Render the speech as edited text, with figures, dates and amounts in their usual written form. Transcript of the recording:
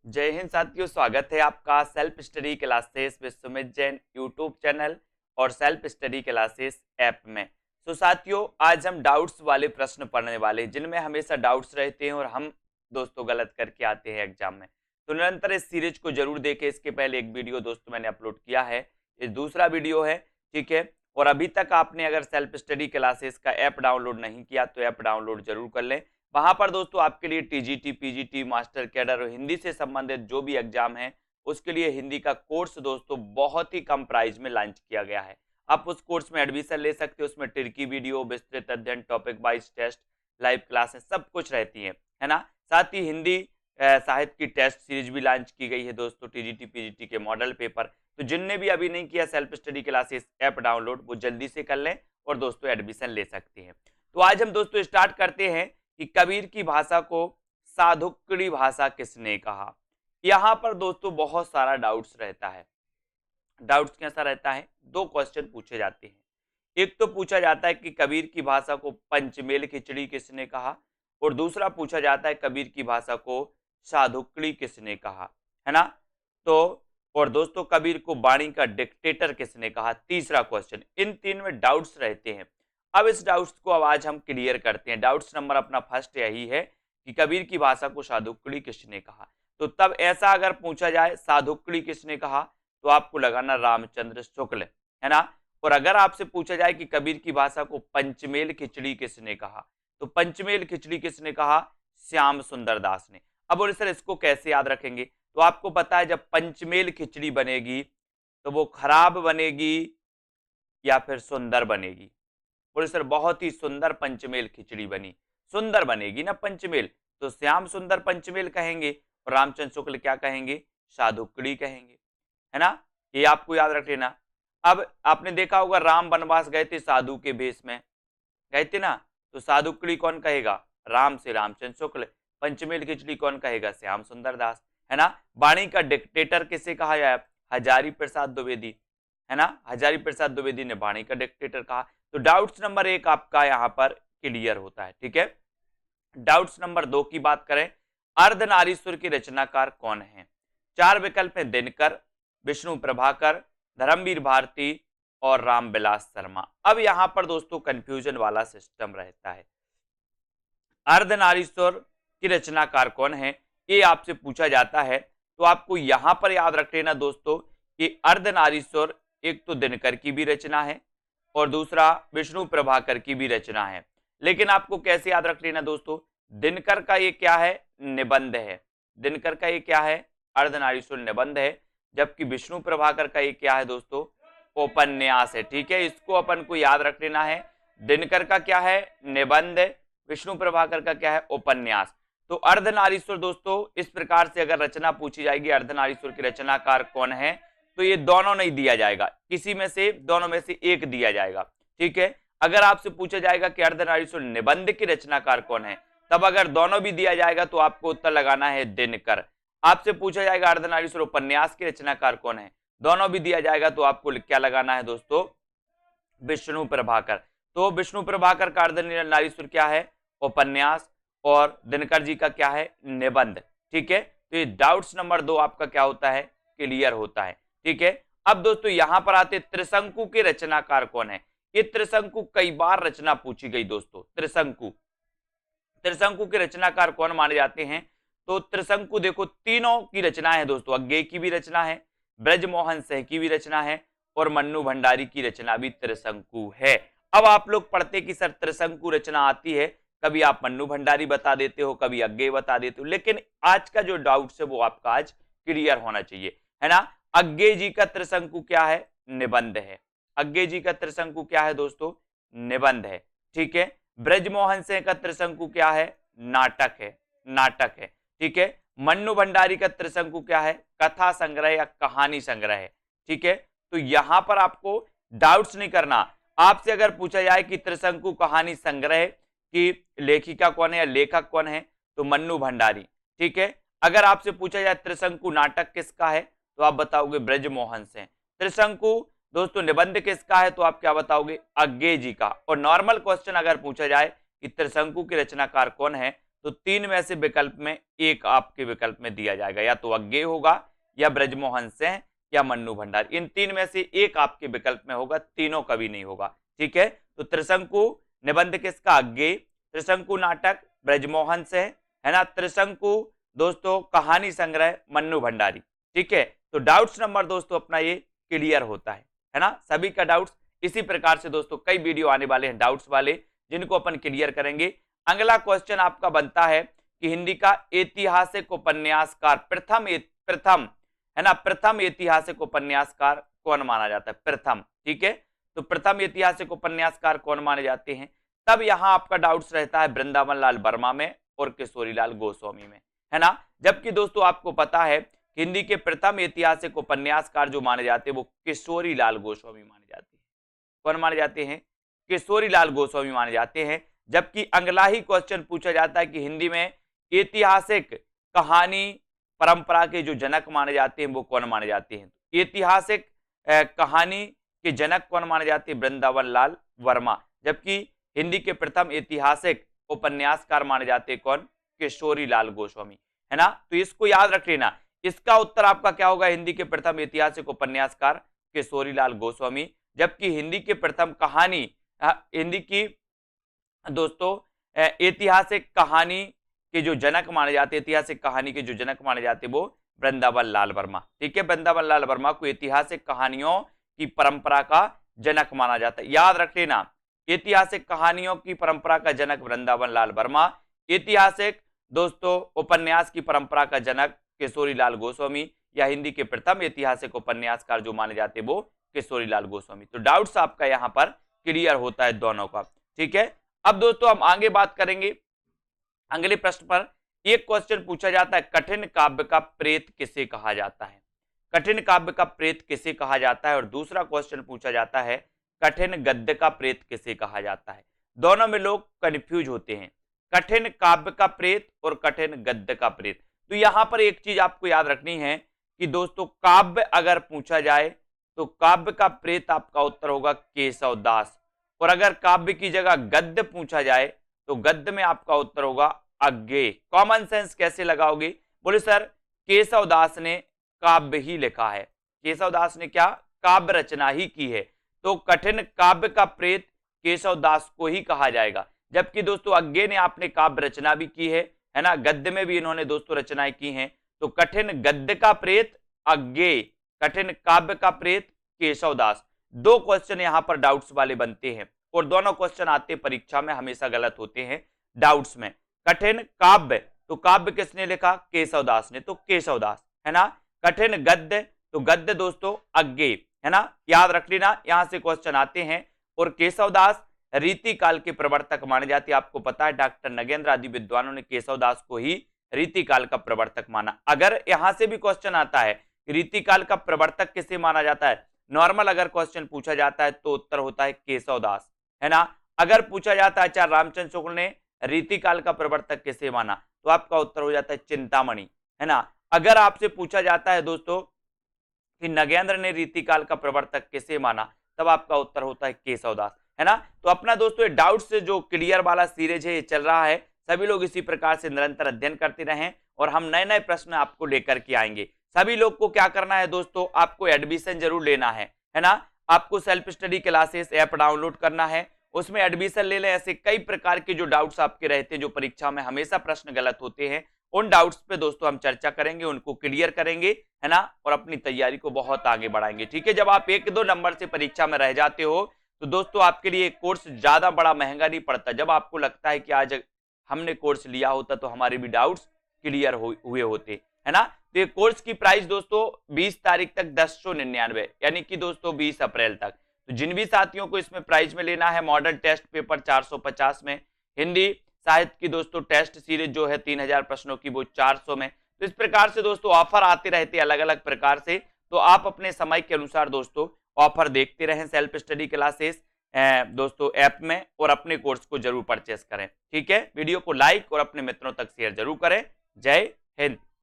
जय हिंद साथियों, स्वागत है आपका self study classes with Sumit Jain YouTube channel और सेल्फ स्टडी क्लासेस ऐप में। साथियों, आज हम डाउट्स वाले प्रश्न पढ़ने वाले हैं जिनमें हमेशा डाउट्स रहते हैं और हम दोस्तों गलत करके आते हैं एग्जाम में। तो निरंतर इस सीरीज को जरूर देखें। इसके पहले एक वीडियो दोस्तों मैंने अपलोड किया है, ये दूसरा वीडियो है, ठीक है। और अभी तक आपने अगर सेल्फ स्टडी क्लासेस का ऐप डाउनलोड नहीं किया तो ऐप डाउनलोड जरूर कर लें। वहां पर दोस्तों आपके लिए टीजीटी, पीजीटी, मास्टर कैडर और हिंदी से संबंधित जो भी एग्जाम है उसके लिए हिंदी का कोर्स दोस्तों बहुत ही कम प्राइस में लॉन्च किया गया है। आप उस कोर्स में एडमिशन ले सकते हो। उसमें टिरकी वीडियो, विस्तृत अध्ययन, topic wise test, live classes सब कुछ रहती है ना। साथ ही हिंदी साहित्य की टेस्ट सीरीज भी लॉन्च की गई है दोस्तों, टीजीटी पीजीटी के मॉडल पेपर। तो जिनने भी अभी नहीं किया self study classes app download, वो जल्दी से कर लें और दोस्तों एडमिशन ले सकते हैं। तो आज हम दोस्तों स्टार्ट करते हैं कि कबीर की भाषा को साधुक्कड़ी भाषा किसने कहा। यहां पर दोस्तों बहुत सारा डाउट्स रहता है। डाउट्स कैसा रहता है, दो क्वेश्चन पूछे जाते हैं। एक तो पूछा जाता है कि कबीर की भाषा को पंचमेल खिचड़ी किसने कहा, और दूसरा पूछा जाता है कबीर की भाषा को साधुक्कड़ी किसने कहा, है ना। तो और दोस्तों कबीर को वाणी का डिक्टेटर किसने कहा, तीसरा क्वेश्चन। इन तीन में डाउट्स रहते हैं। अब इस डाउट्स को अब आज हम क्लियर करते हैं। डाउट्स नंबर अपना फर्स्ट यही है कि कबीर की भाषा को साधुक्कड़ी किसने कहा। तो तब ऐसा अगर पूछा जाए साधुक्कड़ी किसने कहा तो आपको लगाना रामचंद्र शुक्ल, है ना। और अगर आपसे पूछा जाए कि कबीर की भाषा को पंचमेल खिचड़ी किसने कहा तो पंचमेल खिचड़ी किसने कहा, श्याम सुंदर दास ने। अब बोले सर इसको कैसे याद रखेंगे, तो आपको पता है जब पंचमेल खिचड़ी बनेगी तो वो खराब बनेगी या फिर सुंदर बनेगी। बोले सर बहुत ही सुंदर पंचमेल खिचड़ी बनी, सुंदर बनेगी ना पंचमेल, तो श्याम सुंदर पंचमेल कहेंगे और रामचंद्र शुक्ल क्या कहेंगे, साधुक्कड़ी कहेंगे, है ना। ये आपको याद रख लेना। अब आपने देखा होगा राम वनवास गए थे साधु के भेष में, गए थे ना, तो साधुक्कड़ी कौन कहेगा, राम से रामचंद्र शुक्ल। पंचमेल खिचड़ी कौन कहेगा, श्याम सुंदर दास, है ना। वाणी का डिक्टेटर किसे कहा जाए, हजारी प्रसाद द्विवेदी, है ना। हजारी प्रसाद द्विवेदी ने वाणी का डिक्टेटर कहा। तो डाउट्स नंबर एक आपका यहां पर क्लियर होता है, ठीक है। डाउट्स नंबर दो की बात करें, अर्धनारीश्वर के रचनाकार कौन है। चार विकल्प है, दिनकर, विष्णु प्रभाकर, धर्मवीर भारती और रामविलास शर्मा। अब यहां पर दोस्तों कंफ्यूजन वाला सिस्टम रहता है। अर्धनारीश्वर की रचनाकार कौन है ये आपसे पूछा जाता है, तो आपको यहां पर याद रख लेना दोस्तों कि अर्धनारीश्वर एक तो दिनकर की भी रचना है और दूसरा विष्णु प्रभाकर की भी रचना है। लेकिन आपको कैसे याद रख लेना दोस्तों, दिनकर का ये क्या है, निबंध है। दिनकर का ये क्या है, अर्धनारीश्वर निबंध है। जबकि विष्णु प्रभाकर का ये क्या है दोस्तों, उपन्यास है, ठीक है। इसको अपन को याद रख लेना है। दिनकर का क्या है, निबंध, विष्णु प्रभाकर का क्या है, उपन्यास। तो अर्धनारीश्वर दोस्तों इस प्रकार से अगर रचना पूछी जाएगी अर्धनारीश्वर की रचनाकार कौन है, तो ये दोनों नहीं दिया जाएगा, किसी में से दोनों में से एक दिया जाएगा, ठीक है। अगर आपसे पूछा जाएगा कि अर्धनारीश्वर निबंध की रचनाकार कौन है, तब अगर दोनों भी दिया जाएगा तो आपको उत्तर लगाना है दिनकर। आपसे पूछा जाएगा अर्धनारीश्वर उपन्यास की रचनाकार कौन है, दोनों भी दिया जाएगा तो आपको क्या लगाना है दोस्तों, विष्णु प्रभाकर। तो विष्णु प्रभाकर का अर्धनारीश्वर क्या है, उपन्यास, और दिनकर जी का क्या है, निबंध, ठीक है। तो ये डाउट्स नंबर दो आपका क्या होता है, क्लियर होता है, ठीक है। अब दोस्तों यहां पर आते त्रिशंकु के रचनाकार कौन है। ये त्रिशंकु कई बार रचना पूछी गई दोस्तों। त्रिशंकु, त्रिशंकु के रचनाकार कौन माने जाते हैं, तो त्रिशंकु देखो तीनों की रचना है दोस्तों। अज्ञेय की भी रचना है, ब्रजमोहन सिंह की भी रचना है और मन्नू भंडारी की रचना भी त्रिशंकु है। अब आप लोग पढ़ते कि सर त्रिशंकु रचना आती है, कभी आप मन्नू भंडारी बता देते हो, कभी अज्ञेय बता देते हो, लेकिन आज का जो डाउट है वो आपका आज क्लियर होना चाहिए, है ना। अज्ञेय जी का त्रिशंकु क्या है, निबंध है। अज्ञेय जी का त्रिशंकु क्या है दोस्तों, निबंध है, ठीक है। ब्रजमोहन सिंह का त्रिशंकु क्या है, नाटक है, नाटक है, ठीक है। मन्नू भंडारी का त्रिशंकु क्या है, कथा संग्रह या कहानी संग्रह है, ठीक है। तो यहां पर आपको डाउट्स नहीं करना। आपसे अगर पूछा जाए कि त्रिशंकु कहानी संग्रह की लेखिका कौन है या लेखक कौन है, तो मन्नू भंडारी, ठीक है। अगर आपसे पूछा जाए त्रिशंकु नाटक किसका है, तो आप बताओगे ब्रजमोहन सिंह। त्रिशंकु दोस्तों निबंध किसका है, तो आप क्या बताओगे, अज्ञेय जी का। और नॉर्मल क्वेश्चन अगर पूछा जाए कि त्रिशंकु की रचनाकार कौन है, तो 3 में से विकल्प में एक आपके विकल्प में दिया जाएगा, या तो अज्ञेय होगा या ब्रजमोहन सिंह या मन्नू भंडारी। इन 3 में से एक आपके विकल्प में होगा, तीनों कभी नहीं होगा। ठीक है, तो त्रिशंकु निबंध किसका? अज्ञेय। त्रिशंकु नाटक ब्रजमोहन सिंह, है ना। त्रिशंकु दोस्तों कहानी संग्रह मन्नू भंडारी। ठीक है, तो डाउट्स नंबर दोस्तों अपना ये क्लियर होता है ना। सभी का डाउट्स इसी प्रकार से दोस्तों कई वीडियो आने वाले हैं डाउट्स वाले, जिनको अपन क्लियर करेंगे। अगला क्वेश्चन आपका बनता है कि हिंदी का ऐतिहासिक उपन्यासकार प्रथम है ना, प्रथम ऐतिहासिक उपन्यासकार कौन माना जाता है? प्रथम। ठीक है, तो प्रथम ऐतिहासिक उपन्यासकार कौन माने जाते हैं? तब यहां आपका डाउट्स रहता है वृंदावन लाल वर्मा में और किशोरीलाल गोस्वामी में, है ना। जबकि दोस्तों आपको पता है हिंदी के प्रथम ऐतिहासिक उपन्यासकार जो माने जाते हैं वो किशोरीलाल गोस्वामी माने जाते हैं। कौन माने जाते हैं? किशोरीलाल गोस्वामी माने जाते हैं। जबकि अगला ही क्वेश्चन पूछा जाता है कि हिंदी में ऐतिहासिक कहानी परंपरा के जो जनक माने जाते हैं वो कौन माने जाते हैं? ऐतिहासिक कहानी के जनक कौन माने जाते हैं? वृंदावन लाल वर्मा। जबकि हिंदी के प्रथम ऐतिहासिक उपन्यासकार माने जाते हैं कौन? किशोरीलाल गोस्वामी, है ना। तो इसको याद रख लेना। इसका उत्तर आपका क्या होगा? हिंदी के प्रथम ऐतिहासिक उपन्यासकार किशोरीलाल गोस्वामी। जबकि हिंदी के प्रथम कहानी हिंदी की दोस्तों ऐतिहासिक कहानी के जो जनक माने जाते, ऐतिहासिक कहानी के जो जनक माने जाते वो वृंदावन लाल वर्मा। ठीक है, वृंदावन लाल वर्मा को ऐतिहासिक कहानियों की परंपरा का जनक माना जाता है। याद रख लेना, ऐतिहासिक कहानियों की परंपरा का जनक वृंदावन लाल वर्मा, ऐतिहासिक दोस्तों उपन्यास की परंपरा का जनक किशोरीलाल गोस्वामी, या हिंदी के प्रथम ऐतिहासिक उपन्यासकार जो माने जाते वो किशोरीलाल गोस्वामी। तो डाउट्स आपका यहां पर क्लियर होता है दोनों का। ठीक है, अब दोस्तों हम आगे बात करेंगे अगले प्रश्न पर। एक क्वेश्चन पूछा जाता है कठिन काव्य का प्रेत किसे कहा जाता है? कठिन काव्य का प्रेत किसे कहा जाता है? और दूसरा क्वेश्चन पूछा जाता है कठिन गद्य का प्रेत किसे कहा जाता है? दोनों में लोग कंफ्यूज होते हैं, कठिन काव्य का प्रेत और कठिन गद्य का प्रेत। तो यहां पर एक चीज आपको याद रखनी है कि दोस्तों काव्य अगर पूछा जाए तो काव्य का प्रेत आपका उत्तर होगा केशव दास, और अगर काव्य की जगह गद्य पूछा जाए तो गद्य में आपका उत्तर होगा अज्ञेय। कॉमन सेंस कैसे लगाओगे? बोले सर केशव दास ने काव्य ही लिखा है, केशव दास ने क्या काव्य रचना ही की है, तो कठिन काव्य का प्रेत केशव दास को ही कहा जाएगा। जबकि दोस्तों अज्ञेय ने आपने काव्य रचना भी की है ना, गद्य में भी इन्होंने दोस्तों रचनाएं की हैं। तो कठिन गद्य का प्रेत अज्ञेय, कठिन काव्य का प्रेत केशव दास। दो क्वेश्चन यहां पर डाउट्स वाले बनते हैं, और दोनों क्वेश्चन आते परीक्षा में हमेशा गलत होते हैं डाउट्स में। कठिन काव्य, तो काव्य किसने लिखा? केशव दास ने, तो केशव दास, है ना। कठिन गद्य, तो गद्य दोस्तों अज्ञेय, है ना। याद रख लेना, यहां से क्वेश्चन आते हैं। और केशव दास रीति काल के प्रवर्तक माने जाते हैं। आपको पता है डॉक्टर नगेंद्र आदि विद्वानों ने केशव दास को ही रीति काल का प्रवर्तक माना। अगर यहां से भी क्वेश्चन आता है रीति काल का प्रवर्तक किसे माना जाता है, नॉर्मल अगर क्वेश्चन पूछा जाता है तो उत्तर होता है केशव दास, है ना। अगर पूछा जाता है आचार्य रामचंद्र शुक्ल ने रीति काल का प्रवर्तक किसे माना, तो आपका उत्तर हो जाता है चिंतामणि, है ना। अगर आपसे पूछा जाता है दोस्तों कि नगेंद्र ने रीति काल का प्रवर्तक किसे माना, तब आपका उत्तर होता है केशव दास, है ना। तो अपना दोस्तों डाउट से जो क्लियर वाला सीरीज है ये चल रहा है, सभी लोग इसी प्रकार से निरंतर अध्ययन करते रहें और हम नए नए प्रश्न आपको लेकर के आएंगे। सभी लोग को क्या करना है दोस्तों, आपको एडमिशन जरूर लेना है ना। आपको self study classes app download करना है, उसमें एडमिशन ले लें। ऐसे कई प्रकार के जो डाउट्स आपके रहते हैं, जो परीक्षा में हमेशा प्रश्न गलत होते हैं, उन डाउट्स पे दोस्तों हम चर्चा करेंगे, उनको क्लियर करेंगे, है ना, और अपनी तैयारी को बहुत आगे बढ़ाएंगे। ठीक है, जब आप 1-2 नंबर से परीक्षा में रह जाते हो तो दोस्तों आपके लिए कोर्स ज्यादा बड़ा महंगा नहीं पड़ता। जब आपको लगता है कि आज हमने कोर्स लिया होता तो हमारे भी डाउट्स क्लियर हुए होते, है ना। तो ये कोर्स की प्राइस दोस्तों 20 तारीख तक 1099, यानी कि दोस्तों 20 अप्रैल तक। तो जिन भी साथियों को इसमें प्राइज में लेना है, मॉडल टेस्ट पेपर 450 में, हिंदी साहित्य की दोस्तों टेस्ट सीरीज जो है 3000 प्रश्नों की वो 400 में। तो इस प्रकार से दोस्तों ऑफर आते रहते अलग अलग प्रकार से, तो आप अपने समय के अनुसार दोस्तों ऑफर देखते रहें सेल्फ स्टडी क्लासेस दोस्तों ऐप में, और अपने कोर्स को जरूर परचेस करें। ठीक है, वीडियो को लाइक और अपने मित्रों तक शेयर जरूर करें। जय हिंद।